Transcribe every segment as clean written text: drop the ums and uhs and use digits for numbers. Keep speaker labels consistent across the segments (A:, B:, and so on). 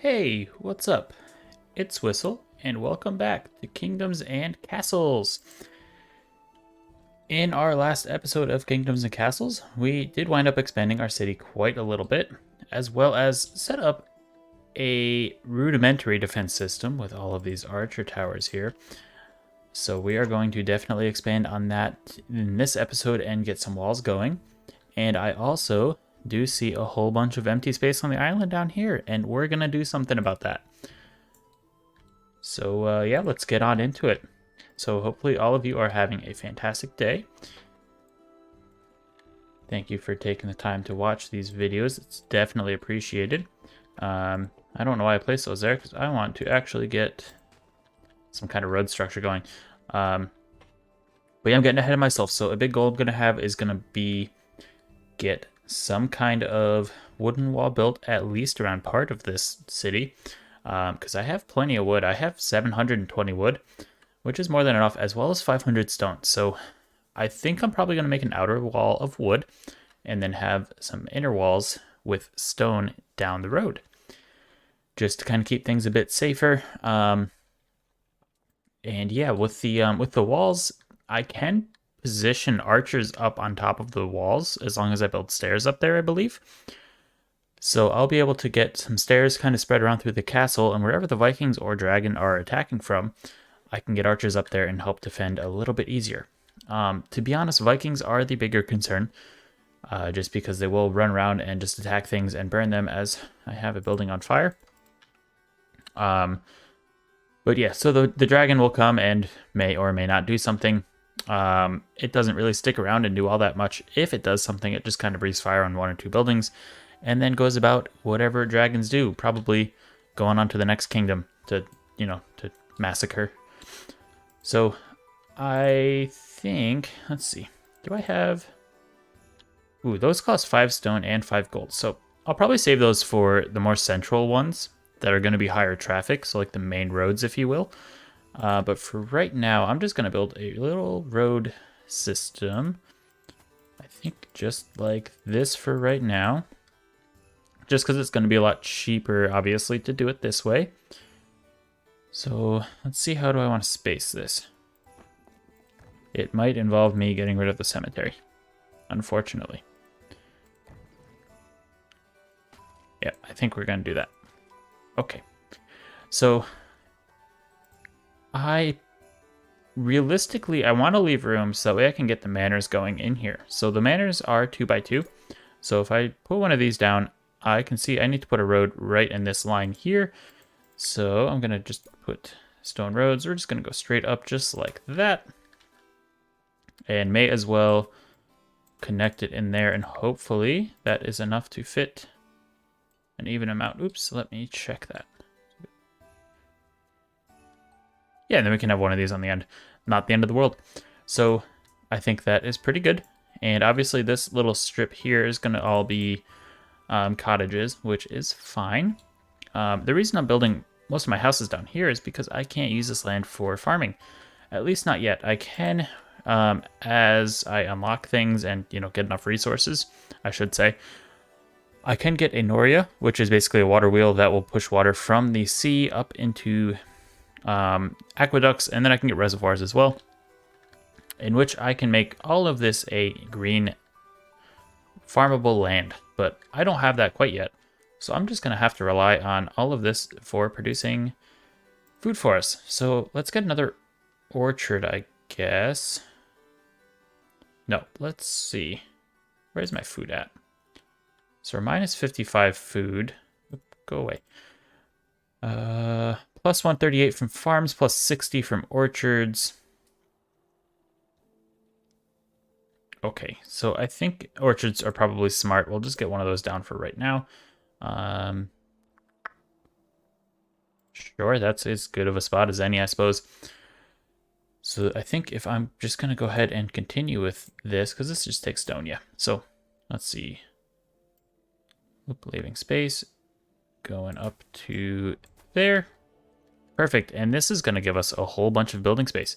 A: Hey, what's up? It's Whistle, and welcome back to Kingdoms and Castles. In our last episode of Kingdoms and Castles, we did wind up expanding our city quite a little bit, as well as set up a rudimentary defense system with all of these archer towers here. So we are going to definitely expand on that in this episode and get some walls going. And I also do see a whole bunch of empty space on the island down here, and we're going to do something about that. So yeah, let's get on into it. So hopefully all of you are having a fantastic day. Thank you for taking the time to watch these videos. It's definitely appreciated. I don't know why I placed those there because I want to actually get some kind of road structure going. But yeah, I'm getting ahead of myself. So a big goal I'm going to have is going to be get some kind of wooden wall built at least around part of this city. Because I have plenty of wood. I have 720 wood, which is more than enough, as well as 500 stone. So I think I'm probably going to make an outer wall of wood and then have some inner walls with stone down the road, just to kind of keep things a bit safer. And yeah, with the walls, I can position archers up on top of the walls as long as I build stairs up there, I believe. So I'll be able to get some stairs kind of spread around through the castle, and wherever the Vikings or dragon are attacking from, I can get archers up there and help defend a little bit easier. To be honest, Vikings are the bigger concern, just because they will run around and just attack things and burn them as I have a building on fire. But yeah, so the dragon will come and may or may not do something. It doesn't really stick around and do all that much. If it does something, it just kind of breathes fire on one or two buildings and then goes about whatever dragons do, probably going on to the next kingdom to massacre. So I think, let's see, do I have... Ooh, those cost 5 stone and 5 gold. So I'll probably save those for the more central ones that are going to be higher traffic, so like the main roads, if you will. But for right now, I'm just going to build a little road system. I think just like this for right now. Just because it's going to be a lot cheaper, obviously, to do it this way. So let's see, how do I want to space this? It might involve me getting rid of the cemetery, unfortunately. Yeah, I think we're going to do that. Okay. So realistically, I want to leave room so that way I can get the manors going in here. So the manors are 2x2. So if I put one of these down, I can see I need to put a road right in this line here. So I'm going to just put stone roads. We're just going to go straight up just like that. And may as well connect it in there. And hopefully that is enough to fit an even amount. Oops, let me check that. Yeah, and then we can have one of these on the end. Not the end of the world. So I think that is pretty good. And obviously this little strip here is going to all be cottages, which is fine. The reason I'm building most of my houses down here is because I can't use this land for farming. At least not yet. I can, as I unlock things and, get enough resources, I should say. I can get a Noria, which is basically a water wheel that will push water from the sea up into aqueducts, and then I can get reservoirs as well, in which I can make all of this a green farmable land, but I don't have that quite yet. So I'm just going to have to rely on all of this for producing food for us. So let's get another orchard, I guess. No, let's see. Where's my food at? So we're minus 55 food. Go away. Plus 138 from farms, plus 60 from orchards. Okay, so I think orchards are probably smart. We'll just get one of those down for right now. Sure, that's as good of a spot as any, I suppose. So I think if I'm just going to go ahead and continue with this, because this just takes stone, yeah. So let's see. Leaving space, going up to there. Perfect, and this is going to give us a whole bunch of building space.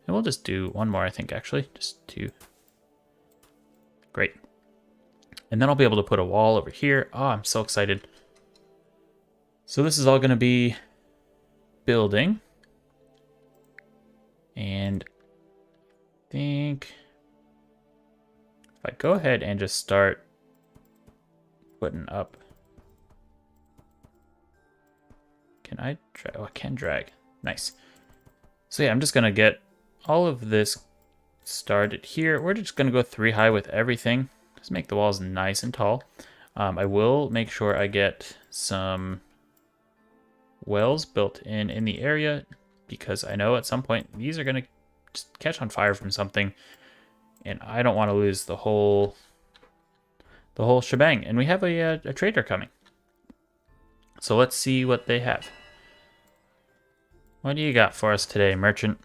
A: And we'll just do one more, I think, actually, just two. Great. And then I'll be able to put a wall over here. Oh, I'm so excited. So this is all going to be building. And I think if I go ahead and just start putting up. Can I drag? Oh, I can drag. Nice. So yeah, I'm just going to get all of this started here. We're just going to go 3 high with everything. Just make the walls nice and tall. I will make sure I get some wells built in the area, because I know at some point these are going to just catch on fire from something, and I don't want to lose the whole shebang. And we have a trader coming, so let's see what they have. What do you got for us today, merchant?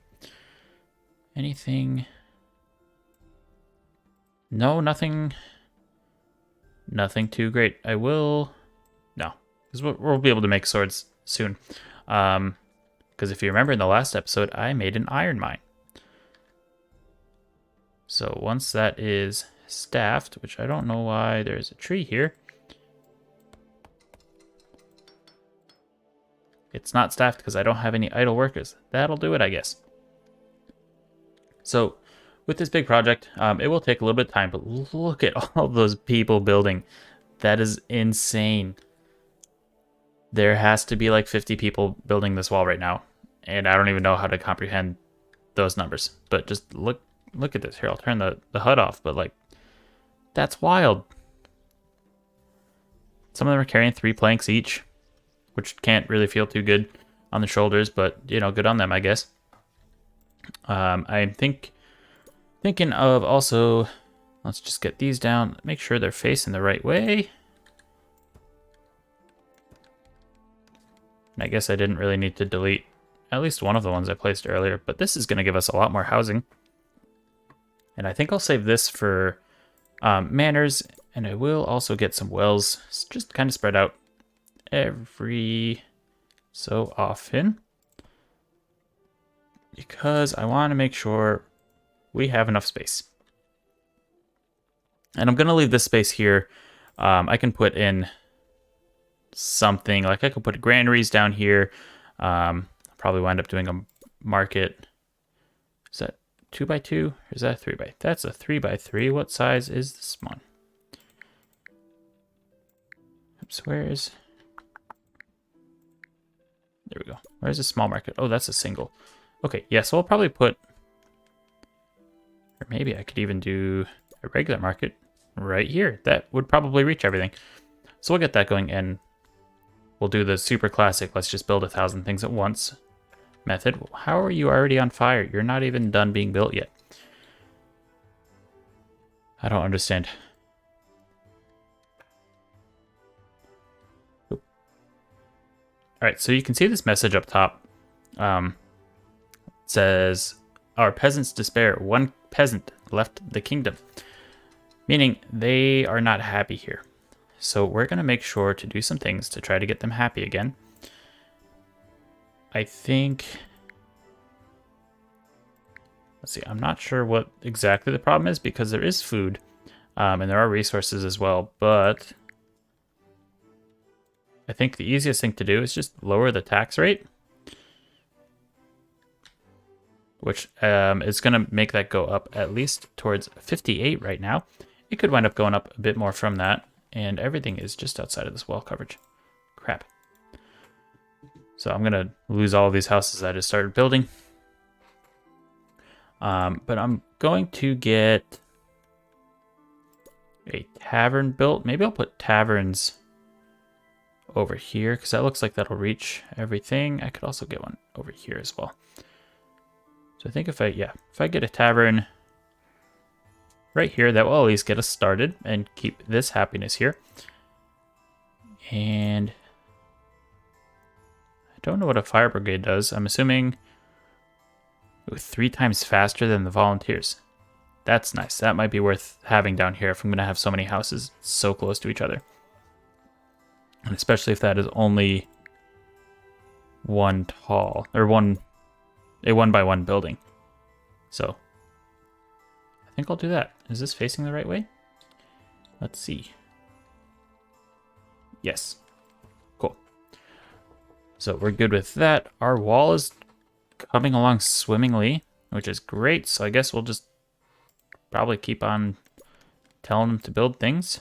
A: Anything? No, nothing too great. I will... No, because we'll be able to make swords soon. Because if you remember in the last episode, I made an iron mine. So once that is staffed, which I don't know why there's a tree here. It's not staffed because I don't have any idle workers. That'll do it, I guess. So with this big project, it will take a little bit of time, but look at all those people building. That is insane. There has to be like 50 people building this wall right now, and I don't even know how to comprehend those numbers. But just look at this. Here, I'll turn the HUD off, but like, that's wild. Some of them are carrying 3 planks each, which can't really feel too good on the shoulders, but you know, good on them, I guess. I'm thinking of also, let's just get these down, make sure they're facing the right way. And I guess I didn't really need to delete at least one of the ones I placed earlier, but this is going to give us a lot more housing. And I think I'll save this for manors, and I will also get some wells just kind of spread out every so often, because I want to make sure we have enough space. And I'm going to leave this space here. I can put in something, like I could put granaries down here. Probably wind up doing a market. Is that 2x2 or is that 3x? That's a 3x3. What size is this one? Oops, where is... There we go. Where's the small market? Oh, that's a single. Okay, yeah, so I'll probably put... Or maybe I could even do a regular market right here. That would probably reach everything. So we'll get that going, and we'll do the super classic, let's just build 1,000 things at once method. How are you already on fire? You're not even done being built yet. I don't understand. All right, so you can see this message up top. It says, our peasants despair. 1 peasant left the kingdom. Meaning they are not happy here. So we're going to make sure to do some things to try to get them happy again. I think... Let's see, I'm not sure what exactly the problem is, because there is food, and there are resources as well, but I think the easiest thing to do is just lower the tax rate, which is going to make that go up at least towards 58 right now. It could wind up going up a bit more from that, and everything is just outside of this wall coverage. Crap. So I'm going to lose all of these houses I just started building. But I'm going to get a tavern built. Maybe I'll put taverns over here, because that looks like that'll reach everything. I could also get one over here as well. So I think if I get a tavern right here, that will at least get us started and keep this happiness here. And I don't know what a fire brigade does. I'm assuming 3 times faster than the volunteers. That's nice. That might be worth having down here if I'm going to have so many houses so close to each other. And especially if that is only one tall, or a 1x1 building. So I think I'll do that. Is this facing the right way? Let's see. Yes. Cool. So we're good with that. Our wall is coming along swimmingly, which is great. So I guess we'll just probably keep on telling them to build things.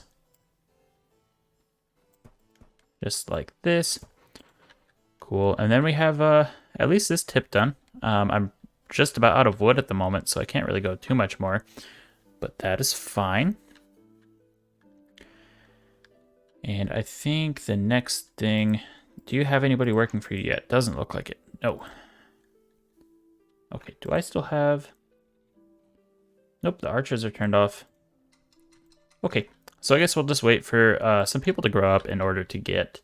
A: Just like this. Cool. And then we have at least this tip done. I'm just about out of wood at the moment, so I can't really go too much more. But that is fine. And I think the next thing... Do you have anybody working for you yet? Doesn't look like it. No. Okay, do I still have... Nope, the archers are turned off. Okay, so I guess we'll just wait for some people to grow up in order to get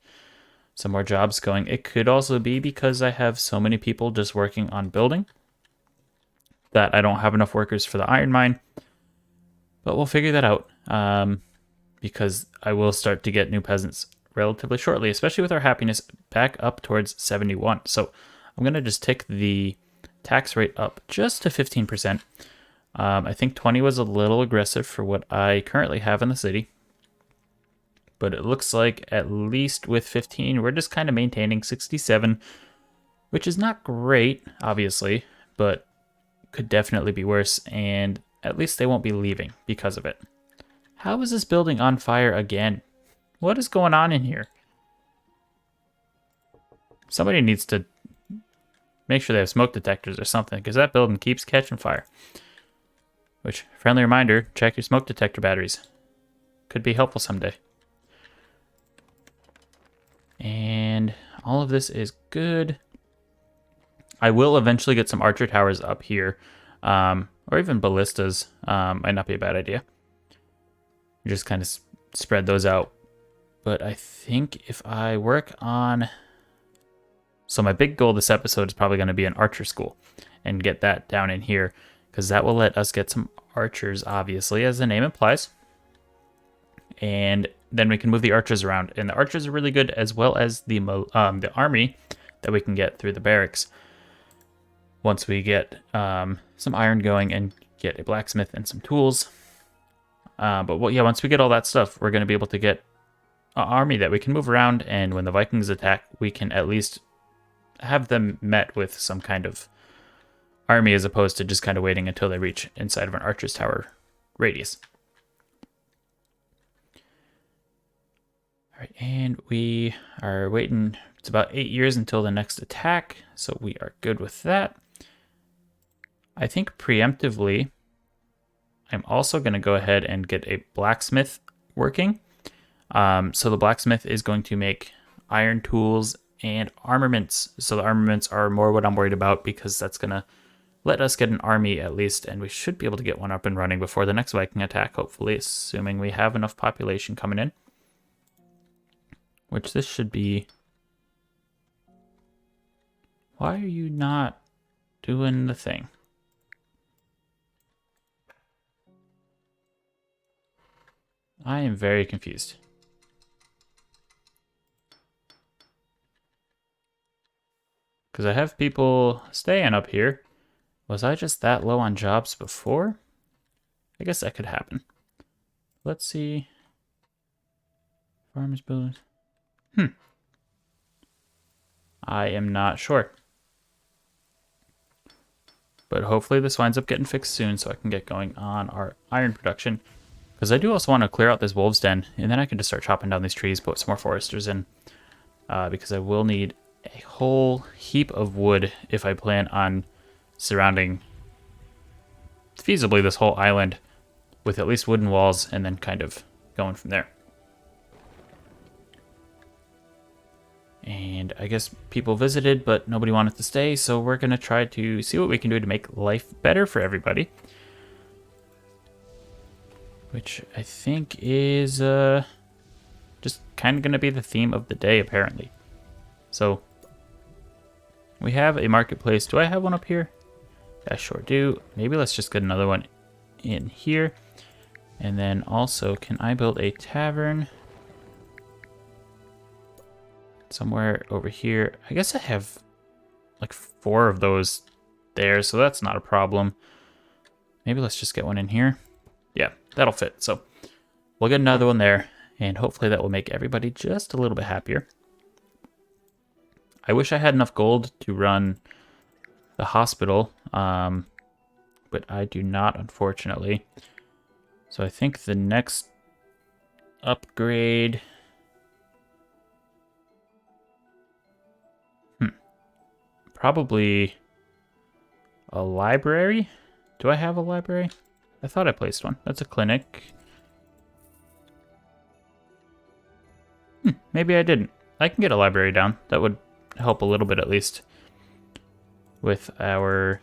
A: some more jobs going. It could also be because I have so many people just working on building that I don't have enough workers for the iron mine. But we'll figure that out because I will start to get new peasants relatively shortly, especially with our happiness back up towards 71. So I'm going to just tick the tax rate up just to 15%. I think 20 was a little aggressive for what I currently have in the city. But it looks like at least with 15, we're just kind of maintaining 67, which is not great, obviously, but could definitely be worse. And at least they won't be leaving because of it. How is this building on fire again? What is going on in here? Somebody needs to make sure they have smoke detectors or something, because that building keeps catching fire. Which, friendly reminder, check your smoke detector batteries. Could be helpful someday. And all of this is good. I will eventually get some archer towers up here. Or even ballistas. Might not be a bad idea. Just kind of spread those out. But I think if I work on... So my big goal this episode is probably going to be an archer school. And get that down in here. Because that will let us get some archers, obviously, as the name implies. And then we can move the archers around. And the archers are really good, as well as the army that we can get through the barracks. Once we get some iron going and get a blacksmith and some tools. Once we get all that stuff, we're going to be able to get an army that we can move around. And when the Vikings attack, we can at least have them met with some kind of army as opposed to just kind of waiting until they reach inside of an archer's tower radius. All right, and we are waiting. It's about 8 years until the next attack, so we are good with that. I think preemptively, I'm also going to go ahead and get a blacksmith working. So the blacksmith is going to make iron tools and armaments. So the armaments are more what I'm worried about because that's going to let us get an army at least, and we should be able to get one up and running before the next Viking attack, hopefully, assuming we have enough population coming in. Which this should be... Why are you not doing the thing? I am very confused. Because I have people staying up here. Was I just that low on jobs before? I guess that could happen. Let's see. Farmers, builders. I am not sure. But hopefully this winds up getting fixed soon so I can get going on our iron production. Because I do also want to clear out this wolf's den, and then I can just start chopping down these trees, put some more foresters in. Because I will need a whole heap of wood if I plan on surrounding feasibly this whole island with at least wooden walls and then kind of going from there. And I guess people visited, but nobody wanted to stay, so we're going to try to see what we can do to make life better for everybody. Which I think is just kind of going to be the theme of the day, apparently. So, we have a marketplace. Do I have one up here? I sure do. Maybe let's just get another one in here. And then also, can I build a tavern? Somewhere over here. I guess I have like 4 of those there, so that's not a problem. Maybe let's just get one in here. Yeah, that'll fit. So we'll get another one there, and hopefully that will make everybody just a little bit happier. I wish I had enough gold to run the hospital, but I do not, unfortunately. So I think the next upgrade... Probably a library? Do I have a library? I thought I placed one. That's a clinic. Maybe I didn't. I can get a library down. That would help a little bit at least with our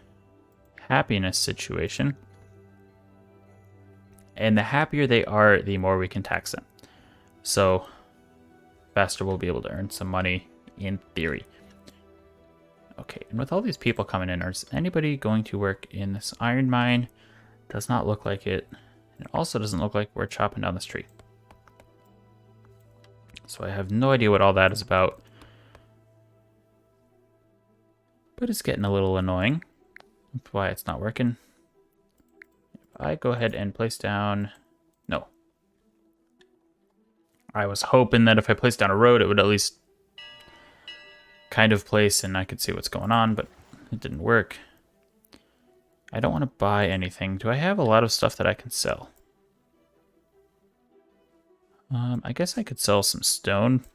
A: happiness situation. And the happier they are, the more we can tax them. So faster we'll be able to earn some money in theory. Okay, and with all these people coming in, is anybody going to work in this iron mine? Does not look like it. It also doesn't look like we're chopping down this tree. So I have no idea what all that is about. But it's getting a little annoying. That's why it's not working. If I go ahead and place down... No. I was hoping that if I placed down a road, it would at least kind of place and I could see what's going on, but it didn't work. I don't want to buy anything. Do I have a lot of stuff that I can sell? I guess I could sell some stone.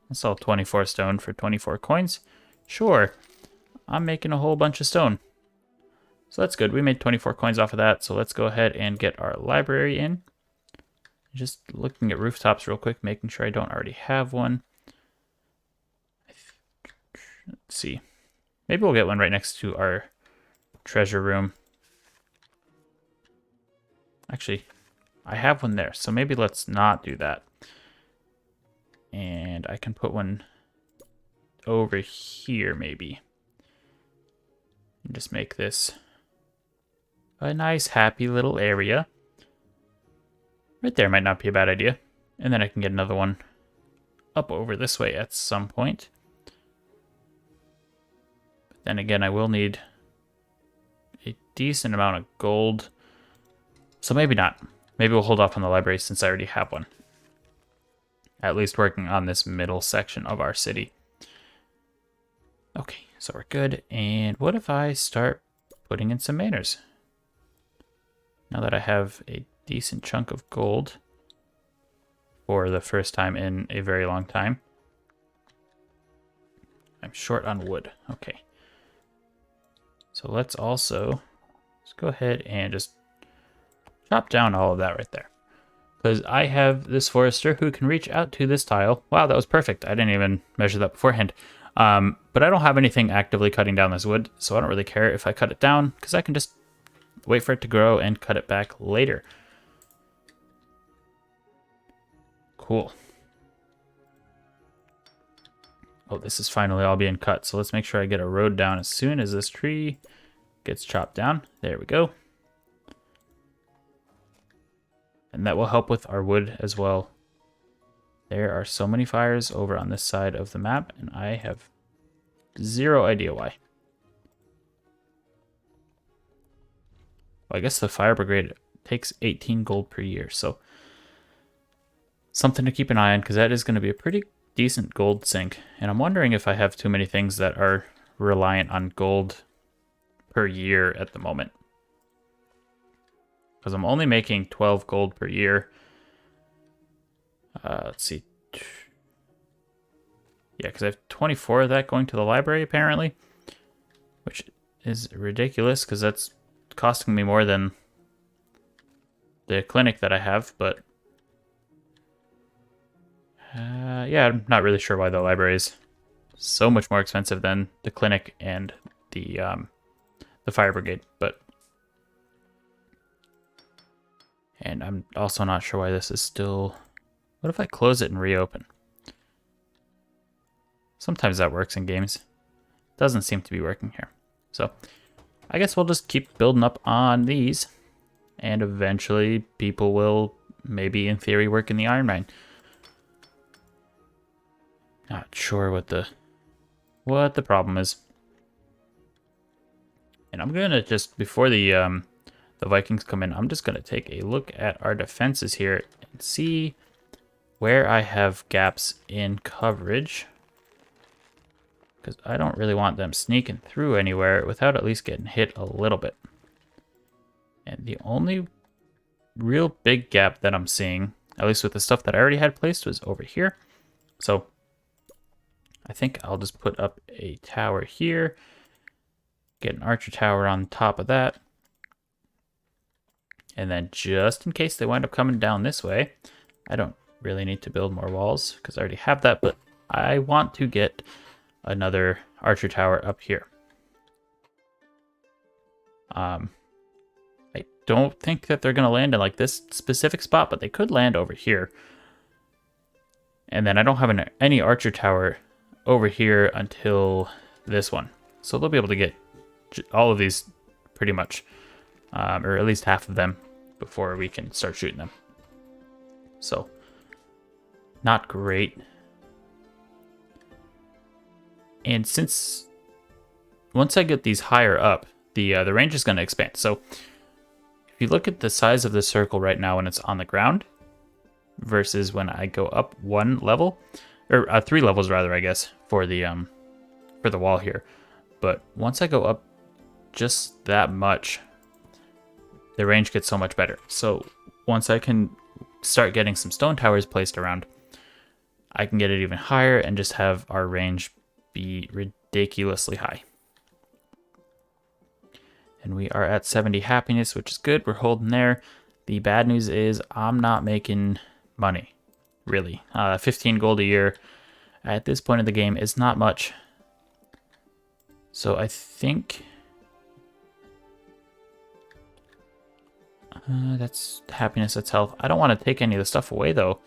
A: I'll sell 24 stone for 24 coins. Sure. I'm making a whole bunch of stone. So that's good. We made 24 coins off of that. So let's go ahead and get our library in. Just looking at rooftops real quick, making sure I don't already have one. Let's see. Maybe we'll get one right next to our treasure room. Actually, I have one there, so maybe let's not do that. And I can put one over here, maybe. And just make this a nice, happy little area. Right there might not be a bad idea. And then I can get another one up over this way at some point. Then again, I will need a decent amount of gold. So maybe not. Maybe we'll hold off on the library since I already have one. At least working on this middle section of our city. Okay, so we're good. And what if I start putting in some manors? Now that I have a decent chunk of gold for the first time in a very long time. I'm short on wood. Okay. So let's also just go ahead and just chop down all of that right there. Because I have this forester who can reach out to this tile. Wow, that was perfect. I didn't even measure that beforehand. But I don't have anything actively cutting down this wood, so I don't really care if I cut it down, because I can just wait for it to grow and cut it back later. Cool. Oh, this is finally all being cut, so let's make sure I get a road down as soon as this tree gets chopped down. There we go. And that will help with our wood as well. There are so many fires over on this side of the map, and I have zero idea why. Well, I guess the fire brigade takes 18 gold per year, so something to keep an eye on, because that is going to be a pretty decent gold sink. And I'm wondering if I have too many things that are reliant on gold per year at the moment. Because I'm only making 12 gold per year. Let's see. Yeah, because I have 24 of that going to the library, apparently. Which is ridiculous, because that's costing me more than the clinic that I have, but... yeah, I'm not really sure why the library is so much more expensive than the clinic and the fire brigade, but... And I'm also not sure why this is still... What if I close it and reopen? Sometimes that works in games. Doesn't seem to be working here. So, I guess we'll just keep building up on these. And eventually people will, maybe in theory, work in the iron mine. Not sure what the problem is. And I'm gonna just, before the Vikings come in, I'm just gonna take a look at our defenses here and see where I have gaps in coverage. because I don't really want them sneaking through anywhere without at least getting hit a little bit. And the only real big gap that I'm seeing, at least with the stuff that I already had placed, was over here. So I think I'll just put up a tower here, get an archer tower on top of that. And then just in case they wind up coming down this way, I don't really need to build more walls because I already have that, but I want to get another archer tower up here. I don't think that they're going to land in like this specific spot, but they could land over here. And then I don't have any archer tower over here until this one. So they'll be able to get all of these pretty much, or at least half of them before we can start shooting them. So not great. And since once I get these higher up, the range is going to expand. So if you look at the size of the circle right now when it's on the ground versus when I go up one level, or 3 levels rather, I guess, for the wall here. But once I go up just that much, the range gets so much better. So once I can start getting some stone towers placed around, I can get it even higher and just have our range be ridiculously high. And we are at 70 happiness, which is good. We're holding there. The bad news is I'm not making money, really. 15 gold a year at this point in the game is not much. So I think that's happiness, that's health. I don't want to take any of the stuff away though,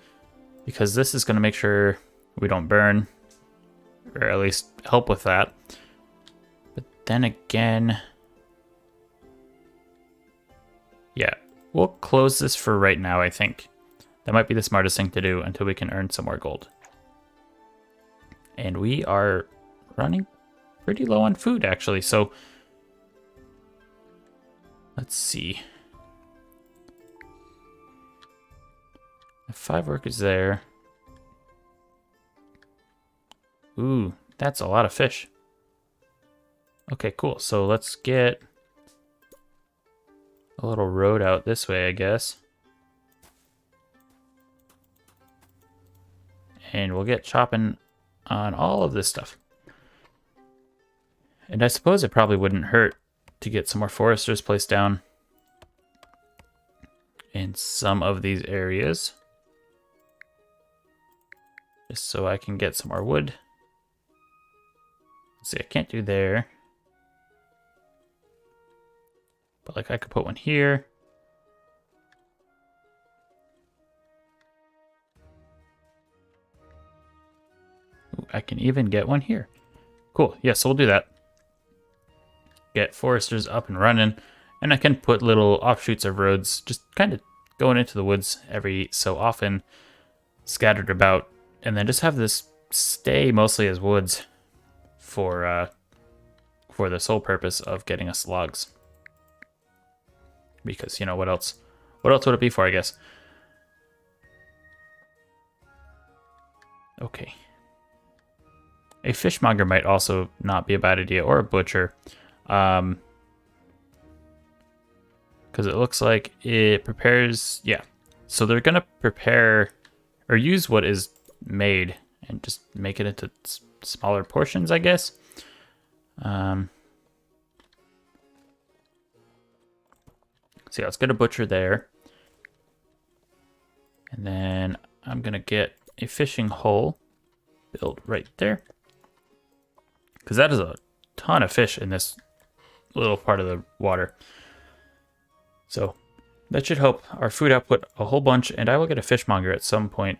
A: because this is going to make sure we don't burn, or at least help with that. But then again, yeah, we'll close this for right now, I think. That might be the smartest thing to do until we can earn some more gold. And we are running pretty low on food, actually. So let's see. 5 workers there. Ooh, that's a lot of fish. Okay, cool. So let's get a little road out this way, I guess. And we'll get chopping on all of this stuff. And I suppose it probably wouldn't hurt to get some more foresters placed down in some of these areas, just so I can get some more wood. Let's see, I can't do there. But like I could put one here. Ooh, I can even get one here. Cool, yeah, so we'll do that. Get foresters up and running. And I can put little offshoots of roads just kind of going into the woods every so often, scattered about. And then just have this stay mostly as woods for the sole purpose of getting us logs. Because, you know, what else? What else would it be for, I guess? Okay. A fishmonger might also not be a bad idea, or a butcher. Because it looks like it prepares... Yeah. So they're going to prepare or use what is made and just make it into smaller portions, I guess. So yeah, let's get a butcher there. And then I'm going to get a fishing hole built right there. Because that is a ton of fish in this little part of the water. So that should help our food output a whole bunch. And I will get a fishmonger at some point.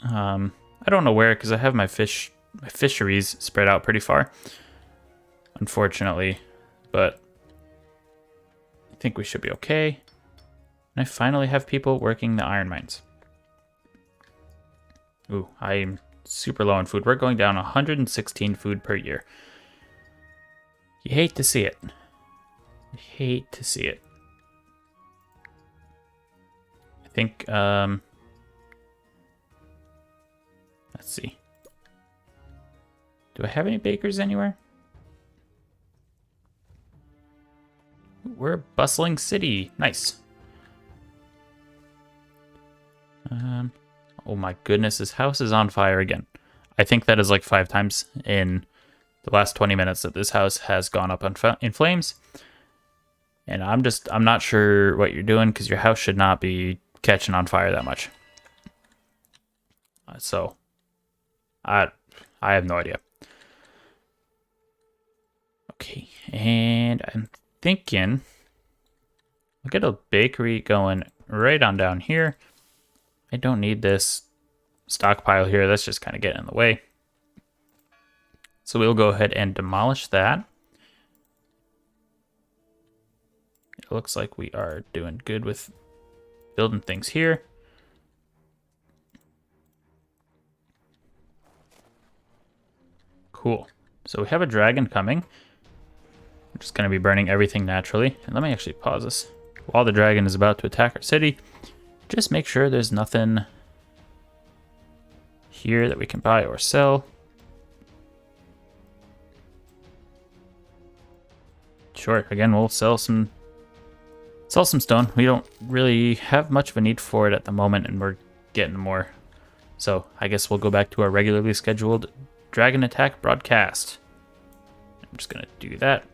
A: I don't know where, because I have my fisheries spread out pretty far, unfortunately. But I think we should be okay. And I finally have people working the iron mines. Ooh, I'm super low on food. We're going down 116 food per year. You hate to see it. You hate to see it. I think, let's see. Do I have any bakers anywhere? We're a bustling city. Nice. Oh my goodness, this house is on fire again. I think that is like 5 times in the last 20 minutes that this house has gone up in flames. And I'm not sure what you're doing because your house should not be catching on fire that much. So, I have no idea. Okay, and I'm thinking I'll get a bakery going right on down here. I don't need this stockpile here. That's just kind of getting in the way. So we'll go ahead and demolish that. It looks like we are doing good with building things here. Cool. So we have a dragon coming. We're just going to be burning everything naturally. And let me actually pause this. While the dragon is about to attack our city, just make sure there's nothing here that we can buy or sell. Sure, again, we'll sell some stone. We don't really have much of a need for it at the moment, and we're getting more. So I guess we'll go back to our regularly scheduled dragon attack broadcast. I'm just going to do that.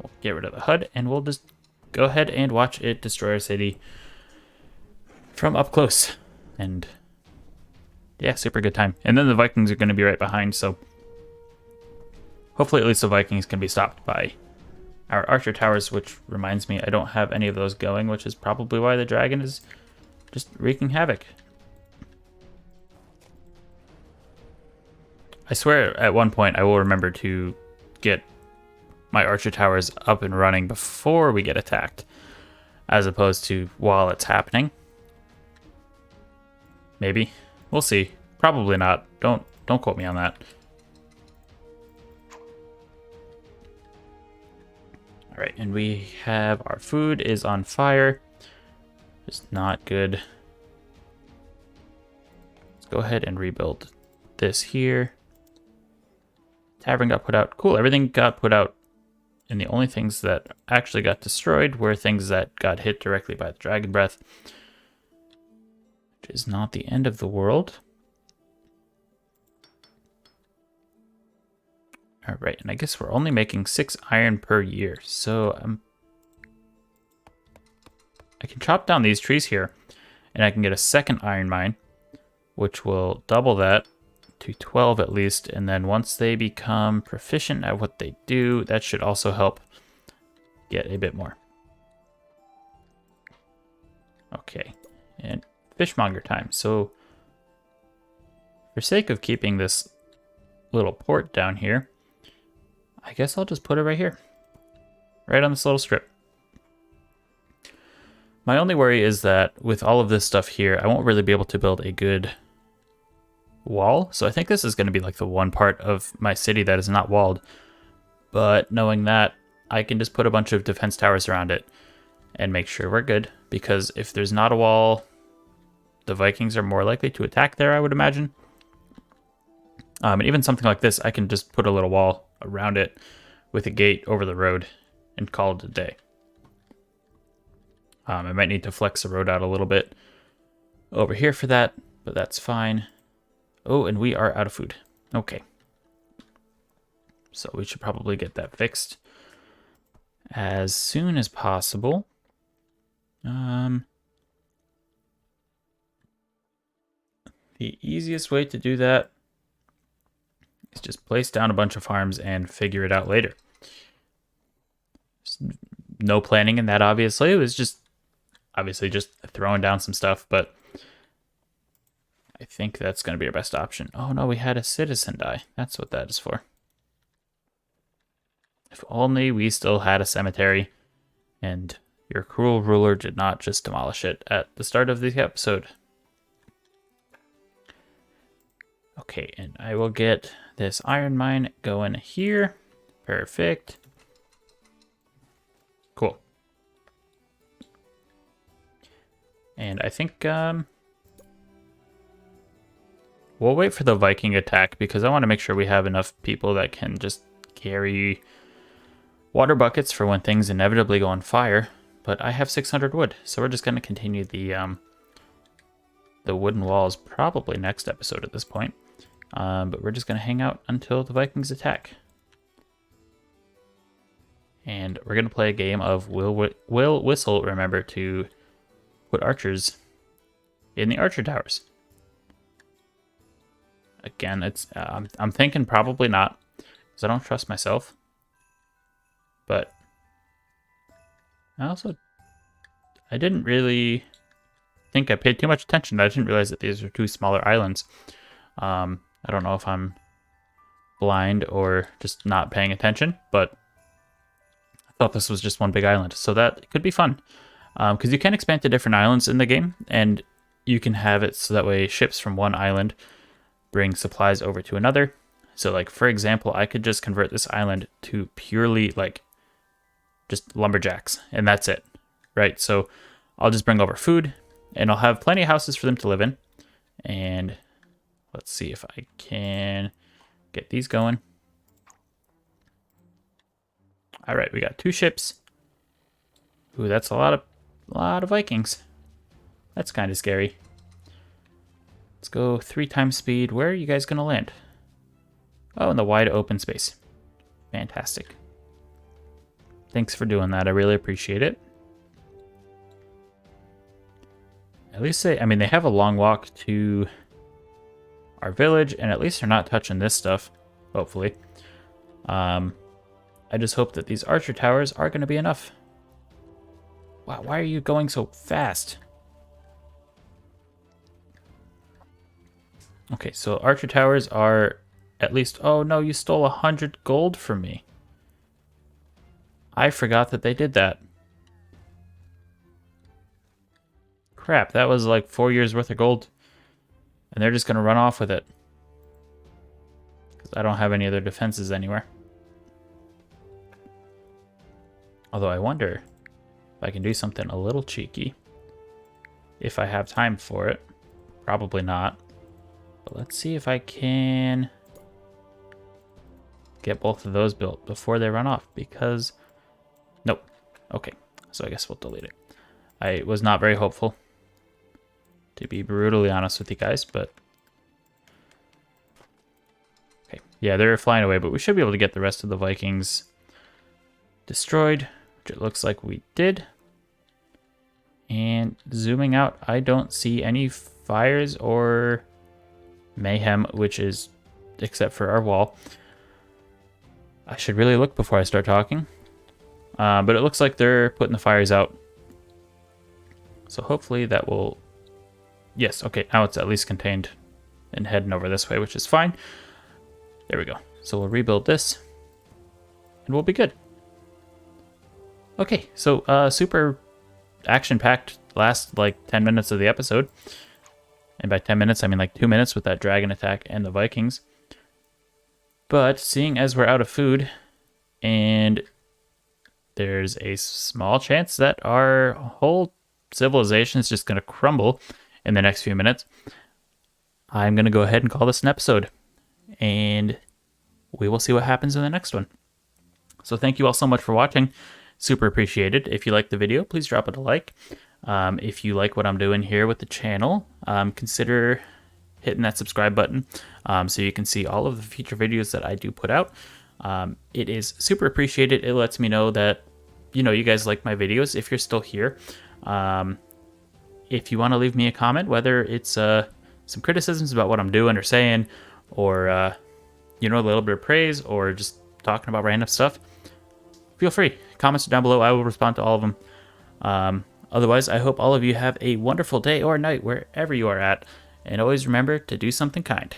A: We'll get rid of the HUD, and we'll just go ahead and watch it destroy our city from up close. And yeah, super good time. And then the Vikings are going to be right behind, so hopefully at least the Vikings can be stopped by our archer towers, which reminds me I don't have any of those going, which is probably why the dragon is just wreaking havoc. I swear at one point I will remember to get my archer towers up and running before we get attacked, as opposed to while it's happening. Maybe. We'll see. Probably not. Don't quote me on that. All right, and we have our food is on fire. It's not good. Let's go ahead and rebuild this here. Tavern got put out. Cool, everything got put out. And the only things that actually got destroyed were things that got hit directly by the dragon breath, which is not the end of the world. All right, and I guess we're only making 6 iron per year. So I can chop down these trees here, and I can get a second iron mine, which will double that to 12 at least. And then once they become proficient at what they do, that should also help get a bit more. Okay, and fishmonger time. So for sake of keeping this little port down here, I guess I'll just put it right here, right on this little strip. My only worry is that with all of this stuff here, I won't really be able to build a good wall. So I think this is going to be like the one part of my city that is not walled. But knowing that, I can just put a bunch of defense towers around it and make sure we're good. Because if there's not a wall, the Vikings are more likely to attack there, I would imagine. And even something like this, I can just put a little wall around it with a gate over the road and call it a day. I might need to flex the road out a little bit over here for that, but that's fine. Oh, and we are out of food. Okay. So we should probably get that fixed as soon as possible. The easiest way to do that is just place down a bunch of farms and figure it out later. There's no planning in that, obviously. It was just throwing down some stuff, but I think that's going to be our best option. Oh no, we had a citizen die. That's what that is for. If only we still had a cemetery and your cruel ruler did not just demolish it at the start of the episode. Okay, and I will get this iron mine going here. Perfect. Cool. And I think We'll wait for the Viking attack because I want to make sure we have enough people that can just carry water buckets for when things inevitably go on fire. But I have 600 wood, so we're just going to continue the wooden walls probably next episode at this point. But we're just going to hang out until the Vikings attack. And we're going to play a game of Will Whistle remember to put archers in the archer towers. Again, it's I'm thinking probably not, because I don't trust myself. But I didn't really think I paid too much attention. I didn't realize that these are two smaller islands. I don't know if I'm blind or just not paying attention, but I thought this was just one big island. So that could be fun, because you can expand to different islands in the game, and you can have it so that way ships from one island bring supplies over to another. So like, for example, I could just convert this island to purely like just lumberjacks, and that's it, right? So I'll just bring over food, and I'll have plenty of houses for them to live in. And let's see if I can get these going. All right, we got 2 ships. Ooh, that's a lot of Vikings. That's kind of scary. Let's go 3 times speed. Where are you guys gonna land? Oh, in the wide open space. Fantastic. Thanks for doing that. I really appreciate it. At least they have a long walk to our village, and at least they're not touching this stuff, hopefully. I just hope that these archer towers are going to be enough. Wow, why are you going so fast? Okay, so archer towers are at least... Oh no, you stole 100 gold from me. I forgot that they did that. Crap, that was like 4 years worth of gold. And they're just going to run off with it. Because I don't have any other defenses anywhere. Although I wonder if I can do something a little cheeky. If I have time for it. Probably not. But let's see if I can get both of those built before they run off. Because... Nope. Okay. So I guess we'll delete it. I was not very hopeful, to be brutally honest with you guys, but... Okay. Yeah, they're flying away, but we should be able to get the rest of the Vikings destroyed, which it looks like we did. And zooming out, I don't see any fires or mayhem, which is, except for our wall. I should really look before I start talking. But it looks like they're putting the fires out. So hopefully that will... Yes, okay, now it's at least contained and heading over this way, which is fine. There we go. So we'll rebuild this, and we'll be good. Okay, so super action-packed last, like, 10 minutes of the episode. And by 10 minutes, I mean like 2 minutes with that dragon attack and the Vikings. But seeing as we're out of food, and there's a small chance that our whole civilization is just going to crumble in the next few minutes, I'm going to go ahead and call this an episode. And we will see what happens in the next one. So thank you all so much for watching. Super appreciated. If you liked the video, please drop it a like. If you like what I'm doing here with the channel, consider hitting that subscribe button so you can see all of the future videos that I do put out. It is super appreciated. It lets me know that, you know, you guys like my videos if you're still here. If you want to leave me a comment, whether it's some criticisms about what I'm doing or saying, or you know, a little bit of praise, or just talking about random stuff, feel free. Comments are down below. I will respond to all of them. Otherwise, I hope all of you have a wonderful day or night wherever you are at, and always remember to do something kind.